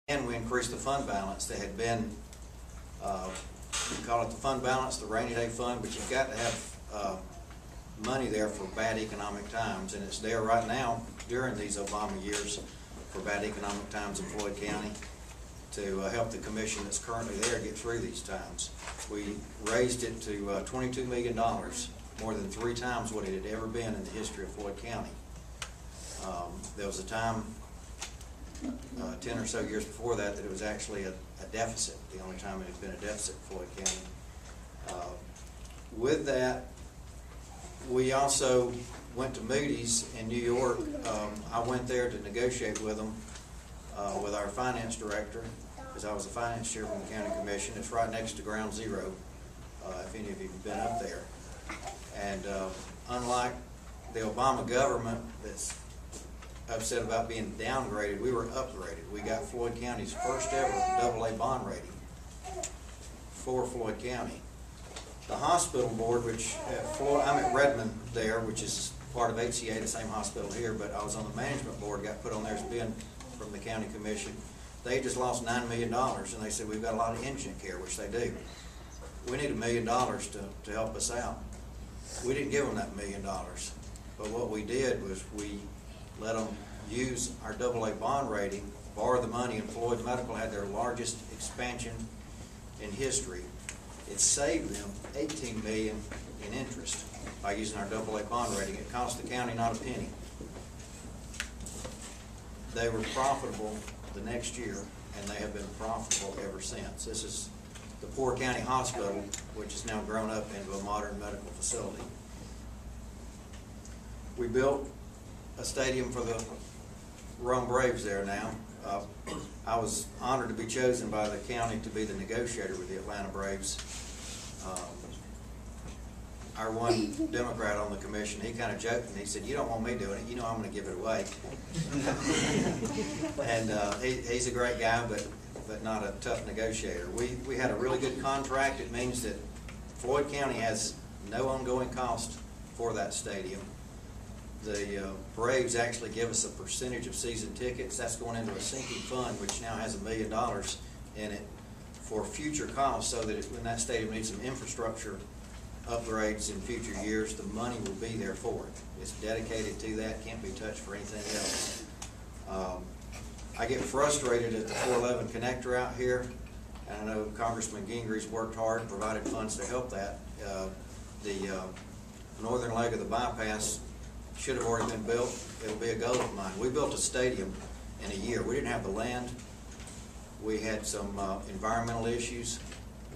And we increased the fund balance. There had been, we call it the fund balance, the rainy day fund, but you've got to have money there for bad economic times, and it's there right now during these Obama years for bad economic times in Floyd County to help the commission that's currently there get through these times. We raised it to $22 million, more than 3 times what it had ever been in the history of Floyd County. There was a time 10 or so years before that it was actually a deficit, the only time it had been a deficit in Floyd County. With that, we also went to Moody's in New York. I went there to negotiate with them, with our finance director, because I was the finance chairman of the county commission. It's right next to Ground Zero, if any of you have been up there. And unlike the Obama government that's upset about being downgraded, we were upgraded. We got Floyd County's first ever AA bond rating for Floyd County. The hospital board, which I'm at Redmond there, which is part of HCA, the same hospital here, but I was on the management board, got put on there as being from the county commission. They just lost $9 million, and they said, we've got a lot of indigent care, which they do. We need $1 million to help us out. We didn't give them that $1 million, but what we did was we let them use our AA bond rating, borrow the money, and Floyd Medical had their largest expansion in history. It saved them $18 million in interest by using our AA bond rating. It cost the county not a penny. They were profitable the next year, and they have been profitable ever since. This is the poor county hospital, which has now grown up into a modern medical facility. We built a stadium for the Rome Braves there now. I was honored to be chosen by the county to be the negotiator with the Atlanta Braves. Our one Democrat on the commission, he kind of joked and he said, "You don't want me doing it, you know I'm going to give it away." And he's a great guy, but not a tough negotiator. We had a really good contract. It means that Floyd County has no ongoing cost for that stadium. The Braves actually give us a percentage of season tickets. That's going into a sinking fund, which now has $1 million in it for future costs, so that when that stadium needs some infrastructure upgrades in future years, the money will be there for it. It's dedicated to that, can't be touched for anything else. I get frustrated at the 411 connector out here, and I know Congressman Gingry's worked hard and provided funds to help that. The northern leg of the bypass should have already been built. It'll be a goal of mine. We built a stadium in a year. We didn't have the land. We had some environmental issues.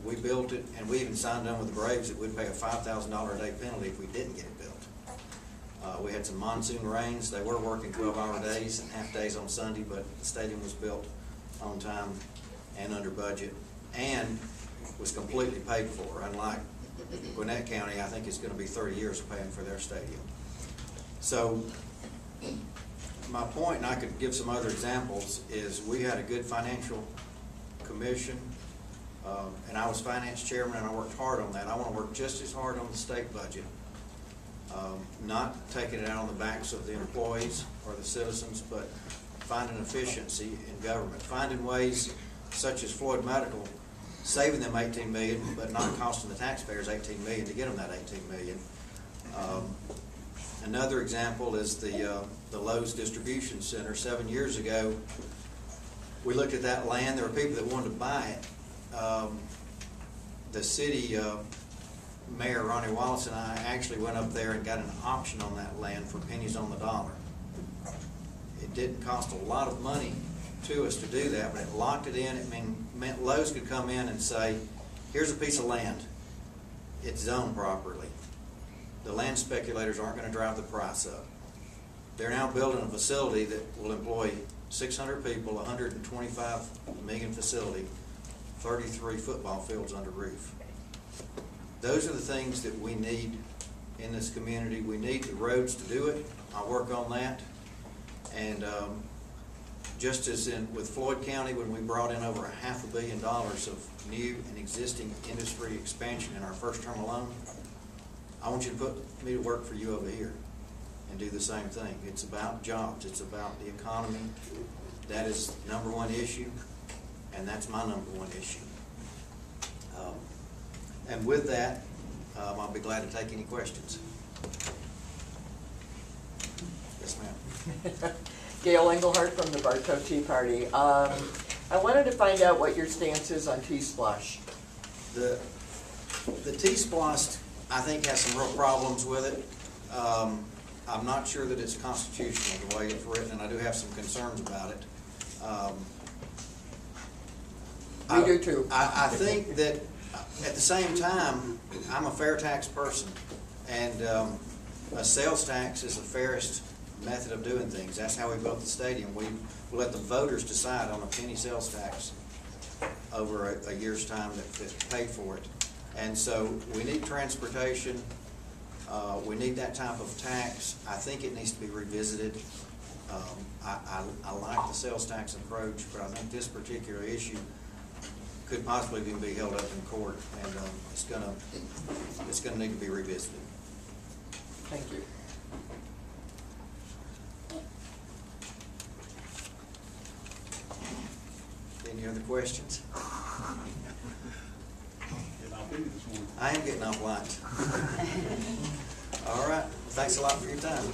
We built it, and we even signed on with the Braves that we'd pay a $5,000 a day penalty if we didn't get it built. We had some monsoon rains. They were working 12-hour days and half days on Sunday, but the stadium was built on time and under budget and was completely paid for. Unlike Gwinnett County, I think it's going to be 30 years of paying for their stadium. So my point, and I could give some other examples, is we had a good financial commission, and I was finance chairman, and I worked hard on that. I want to work just as hard on the state budget, not taking it out on the backs of the employees or the citizens, but finding efficiency in government, finding ways such as Floyd Medical, saving them $18 million, but not costing the taxpayers $18 million to get them that $18 million. Another example is the Lowe's Distribution Center. 7 years ago, we looked at that land. There were people that wanted to buy it. The city mayor, Ronnie Wallace, and I actually went up there and got an option on that land for pennies on the dollar. It didn't cost a lot of money to us to do that, but it locked it in. It meant Lowe's could come in and say, here's a piece of land. It's zoned properly. The land speculators aren't going to drive the price up. They're now building a facility that will employ 600 people, 125 million facility, 33 football fields under roof. Those are the things that we need in this community. We need the roads to do it. I'll work on that. And just as with Floyd County, when we brought in over $500 million of new and existing industry expansion in our first term alone, I want you to put me to work for you over here and do the same thing. It's about jobs. It's about the economy. That is the #1 issue. And that's my number one issue. And with that, I'll be glad to take any questions. Yes, ma'am. Gail Engelhardt from the Bartow Tea Party. I wanted to find out what your stance is on T-Splosh. The T-Splosh, I think, has some real problems with it. I'm not sure that it's constitutional the way it's written, and I do have some concerns about it. We do too. I think that at the same time, I'm a fair tax person, and a sales tax is the fairest method of doing things. That's how we built the stadium. We let the voters decide on a penny sales tax over a year's time that paid for it. And so we need transportation. We need that type of tax. I think it needs to be revisited. I like the sales tax approach, but I think this particular issue could possibly even be held up in court, and it's gonna need to be revisited. Thank you. Any other questions? I am getting off lunch. All right. Thanks a lot for your time.